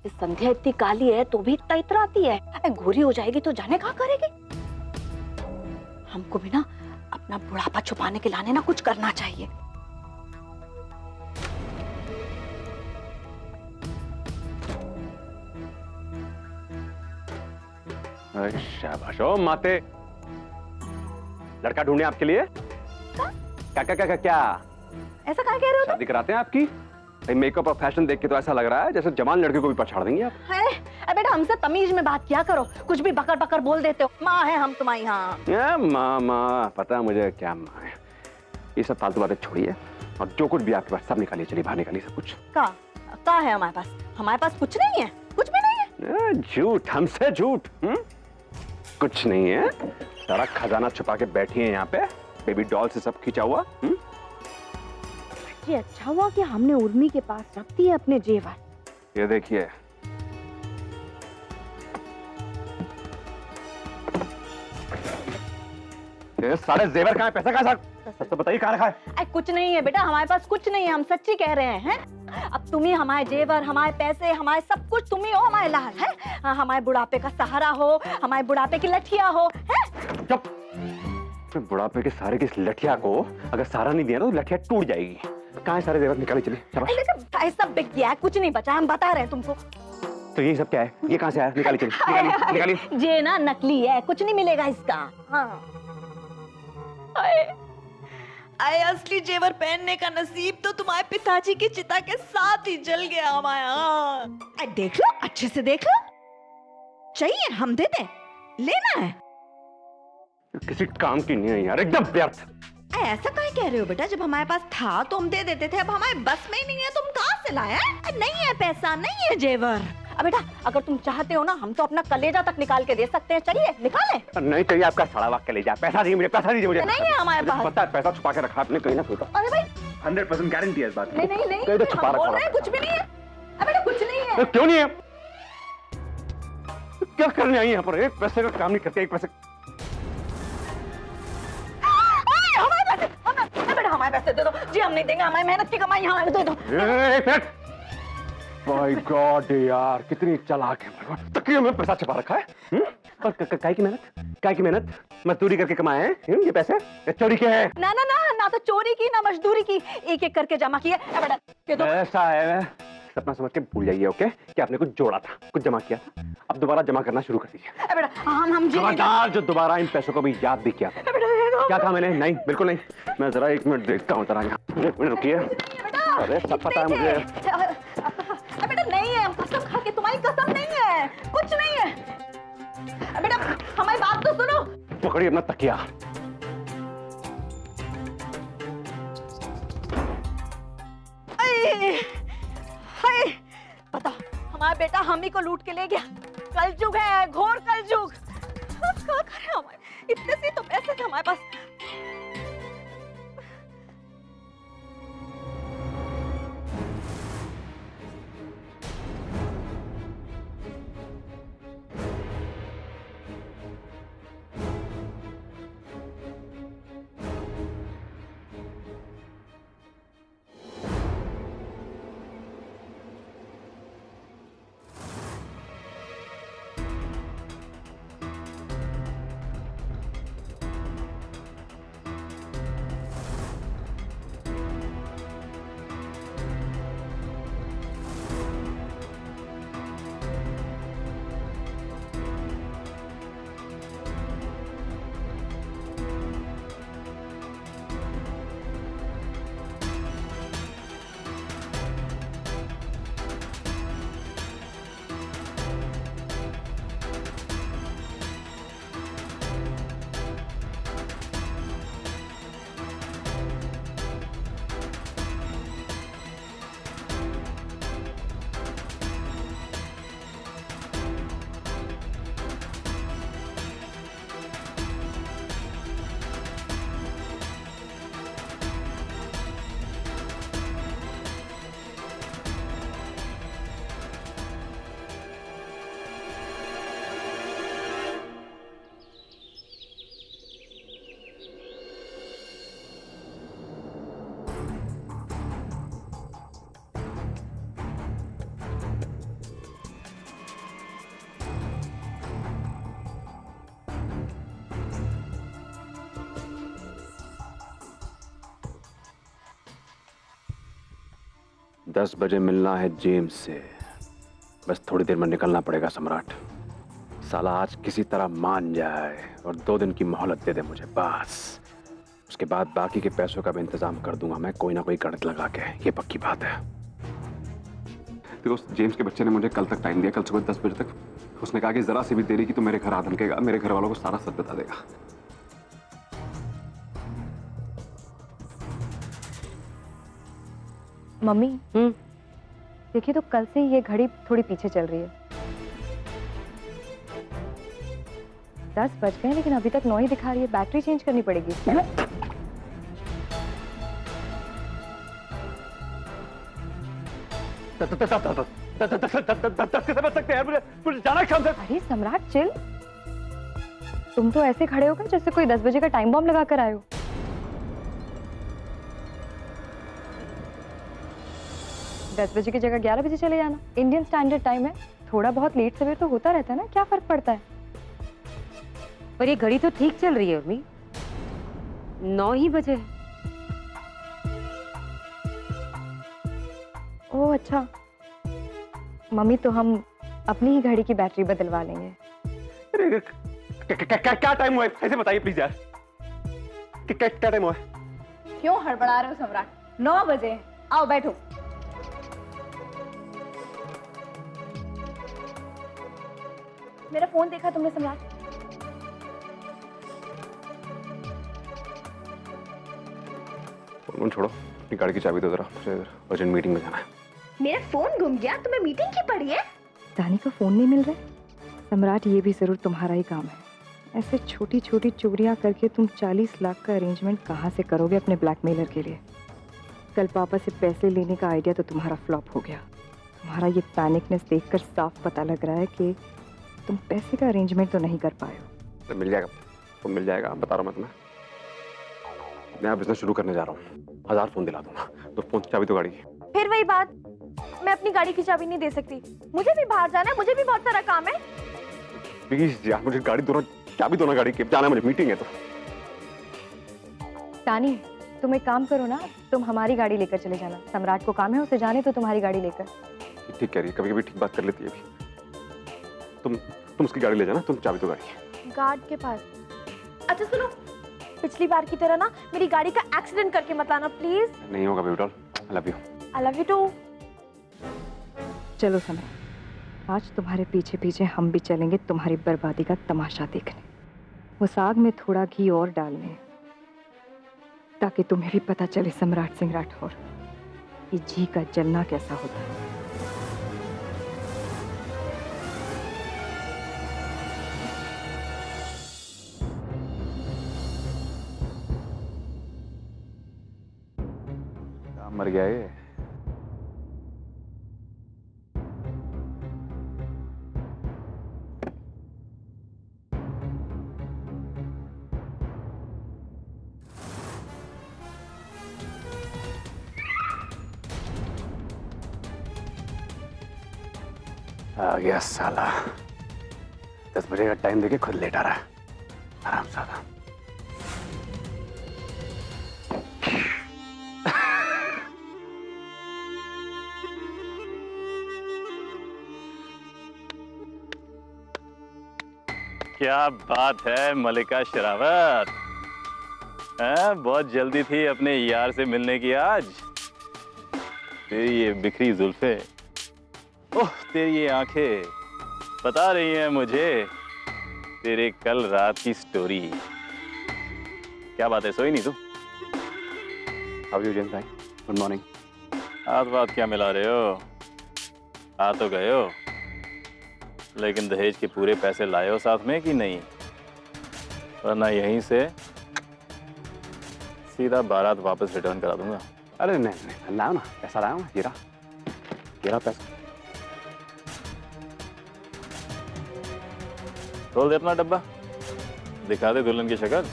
इस संध्या इतनी काली है तो भी इतना इतराती है। गोरी हो जाएगी तो जाने कहाँ करेगी। हमको भी ना अपना बुढ़ापा छुपाने के लाने ना कुछ करना चाहिए। शाबाश ओ माते, लड़का ढूंढे आपके लिए। क्या क्या क्या क्या क्या ऐसा क्या कह रहे हो? शादी कराते हैं आपकी? मेकअप और फैशन देख के तो ऐसा लग रहा है जैसे जवान लड़के को भी पछाड़ देंगे आप। है बेटा, हमसे तमीज में बात किया करो, कुछ भी बकर बकर बोल देते हो। माँ है हम तुम्हारी। हाँ माँ माँ, पता है मुझे क्या माँ है। ये सब फालतू बातें छोड़िए और जो कुछ भी आपके पास सब निकालिए, चलिए बाहर निकालिए सब कुछ। कहाँ है हमारे पास? हमारे पास कुछ नहीं है, कुछ भी नहीं है। झूठ, हमसे झूठ। कुछ नहीं है, सारा खजाना छुपा के बैठी है यहाँ पे, बेबी डॉल से सब खींचा हुआ। ये अच्छा हुआ कि हमने उर्मी के पास रख दिए अपने जेवर। ये देखिए, ये सारे जेवर कहाँ है? पैसा कहाँ है? तो बताइए कहाँ रखा है? कुछ नहीं है बेटा, हमारे पास कुछ नहीं है, हम सच्ची कह रहे हैं। अब तुम ही हमारे जेवर, हमारे पैसे, हमारे सब कुछ तुम ही हो, हमारे लाल है। हमारे बुढ़ापे का सहारा हो, हमारे बुढ़ापे की लठिया हो। चुप। बुढ़ापे के सारे की इस लठिया को अगर सहारा नहीं दिया तो लठिया टूट जाएगी। कहाँ है सारे जेवर? निकाले चलिए। सब बिक गया है, कुछ नहीं बचा, हम बता रहे हैं तुमको। तो ये सब क्या है? ये कहाँ से आया? निकालिए चलिए, निकालिए। ये ना नकली है, कुछ नहीं मिलेगा इसका। हाँ। असली जेवर पहनने का नसीब तो तुम्हारे पिताजी की चिता के साथ ही जल गया हमारा। देख लो, अच्छे से देख लो। चाहिए हम दे दें, लेना है? किसी काम की नहीं है यार, एकदम व्यर्थ। ऐसा क्या कह रहे हो बेटा? जब हमारे पास था तो हम दे देते थे, अब हमारे बस में ही नहीं है, तुम कहाँ से लाया? नहीं है पैसा, नहीं है जेवर। अब बेटा अगर तुम चाहते हो ना, हम तो अपना कलेजा तक निकाल के दे सकते हैं। चलिए निकालें। नहीं चाहिए आपका सड़ा हुआ कलेजा। पैसा दीजिए मुझे, पैसा दीजिए मुझे। नहीं है हमारे पास। पता है, पैसा छुपा के रखा आपने कहीं ना कहीं। अरे भाई 100% गारंटी है इस बात की। नहीं कहीं तो छुपा हम बोल रखा रहे हैं कुछ भी नहीं है। अब बेटा कुछ नहीं है। क्यों नहीं है? क्या करने आई यहाँ पर? एक पैसे का काम नहीं करते, एक पैसे। हमारे पैसे दे दो जी, हम नहीं देंगे, हमारी मेहनत की कमाई हमें दे दो। माय गॉड यार, कितनी चालाक है। तकिए में पैसा छुपा रखा है। और काय की मेहनत, काय की मेहनत? मजदूरी करके कमाए हैं ये पैसे? चोरी के हैं? ना ना ना, ना तो चोरी की ना मजदूरी की, एक एक करके जमा किए। ऐसा है, सपना समझ के भूल जाइए, ओके? कि आपने कुछ जोड़ा था, कुछ जमा किया था, अब दोबारा जमा करना शुरू कर दीजिए। बेटा हम खबरदार जो दोबारा इन पैसों को भी याद भी किया था। क्या कहा मैंने? नहीं, बिल्कुल नहीं। मैं जरा 1 मिनट देखता हूँ, जरा यहाँ 1 मिनट रुकिए। अरे सब पता है मुझे। बेटा नहीं है, हम कसम खा के, तुम्हारी कसम नहीं है, कुछ नहीं है। बेटा हमारी बात तो सुनो। पकड़िए अपना तकिया। पता हमारा बेटा हम ही को लूट के ले गया। कलजुग है, घोर कलजुग। क्या करें हमारे, इतने से तो पैसे थे हमारे पास। 10 बजे मिलना है जेम्स से। बस थोड़ी देर में निकलना पड़ेगा सम्राट। साला आज किसी तरह मान जाए और 2 दिन की मोहलत दे दे मुझे बस। उसके बाद बाकी के पैसों का भी इंतजाम कर दूंगा मैं, कोई ना कोई गणित लगा के। ये पक्की बात है। देखो, जेम्स के बच्चे ने मुझे कल तक टाइम दिया, कल सुबह 10 बजे तक। उसने कहा कि जरा सी भी देरी की तो मेरे घर आ धमकेगा, मेरे घर वालों को सारा सच बता देगा। मम्मी देखिए तो कल से ये घड़ी थोड़ी पीछे चल रही है। 10 बज गए लेकिन अभी तक 9 ही दिखा रही है। बैटरी चेंज करनी पड़ेगी। मुझे जाना है शाम से। अरे सम्राट चिल, तुम तो ऐसे खड़े हो गए जैसे कोई 10 बजे का टाइम बॉम्ब लगा कर आए हो। दस बजे की जगह 11 बजे चले जाना। इंडियन स्टैंडर्ड टाइम है, थोड़ा बहुत लेट सवेर तो होता रहता है ना, क्या फर्क पड़ता है। पर ये घड़ी तो ठीक चल रही है उर्मी, 9 ही बजे। ओह अच्छा, मम्मी तो हम अपनी ही घड़ी की बैटरी बदलवा लेंगे। क्या टाइम हुआ है ऐसे बताइए प्लीज यार। क्या टाइम हुआ है? क्यों हड़बड़ा रहे हो सम्राट? 9 बजे। आओ बैठो। मेरा फोन देखा तुमने सम्राट? फोन छोड़ो, अपनी गाड़ी की चाबी दो जरा, मुझे अर्जेंट मीटिंग में जाना है। मेरा फोन गुम गया, तुम्हें मीटिंग की पड़ी है? दानी का फोन नहीं मिल रहा। सम्राट ये भी जरूर तुम्हारा ही काम है। ऐसे छोटी छोटी चोरियां करके तुम 40 लाख का अरेंजमेंट कहाँ से करोगे अपने ब्लैकमेलर के लिए? कल पापा से पैसे लेने का आइडिया तो तुम्हारा फ्लॉप हो गया। तुम्हारा ये पैनिकनेस देखकर साफ पता लग रहा है कि तुम पैसे का अरेंजमेंट तो नहीं कर पाए हो। तो मिल जाएगा, फोन मिल जाएगा, बता रहा हूँ मैं तुम्हें। नया बिजनेस शुरू करने जा रहा हूँ, 1000 फोन दिला दूंगा। तो फोन चाबी तो गाड़ी की। फिर वही बात, मैं अपनी गाड़ी की चाबी नहीं दे सकती। मुझे भी बाहर जाना है, मुझे भी बहुत सारा काम है। प्लीज यार, मुझे गाड़ी दो ना, चाबी दो ना गाड़ी की, जाना है मुझे, मीटिंग है तो। तानी तुम एक काम करो ना, तुम हमारी गाड़ी लेकर चले जाना। सम्राट को काम है, उसे जाने तो तुम्हारी गाड़ी लेकर। ठीक कह रही है, कभी कभी ठीक बात कर लेती है भी। तुम उसकी गाड़ी ले जाना, तुम चाबी दो गाड़ी। गार्ड के पास। अच्छा सुनो, पिछली बार की तरह ना मेरी गाड़ी का एक्सीडेंट करके मत लाना प्लीज। नहीं होगा baby doll, I love you. I love you too. चलो सम्राट, आज तुम्हारे पीछे पीछे हम भी चलेंगे तुम्हारी बर्बादी का तमाशा देखने। उस आग में थोड़ा घी और डालने, ताकि तुम्हें भी पता चले सम्राट सिंह राठौर कि जी का जलना कैसा होता है। मर गया ये। आ गया साला, 10 बजे का टाइम देके खुद लेट आ रहा है, आराम साला। क्या बात है मलिका शरावत, बहुत जल्दी थी अपने यार से मिलने की आज। तेरी ये बिखरी जुल्फे, ओह तेरी ये आंखें बता रही हैं मुझे तेरे कल रात की स्टोरी। क्या बात है, सोई नहीं तू? हाउ आर यू जेम्स भाई? Good morning. हाथ बात क्या मिला रहे हो? आ तो गए हो, लेकिन दहेज के पूरे पैसे लाए हो साथ में कि नहीं? वरना यहीं से सीधा बारात वापस रिटर्न करा दूंगा। अरे नहीं, लाओ ना, पैसा लाओ ना, ये रहा पैसा। खोल दे अपना डब्बा, दिखा दे दुल्हन की शक्ल।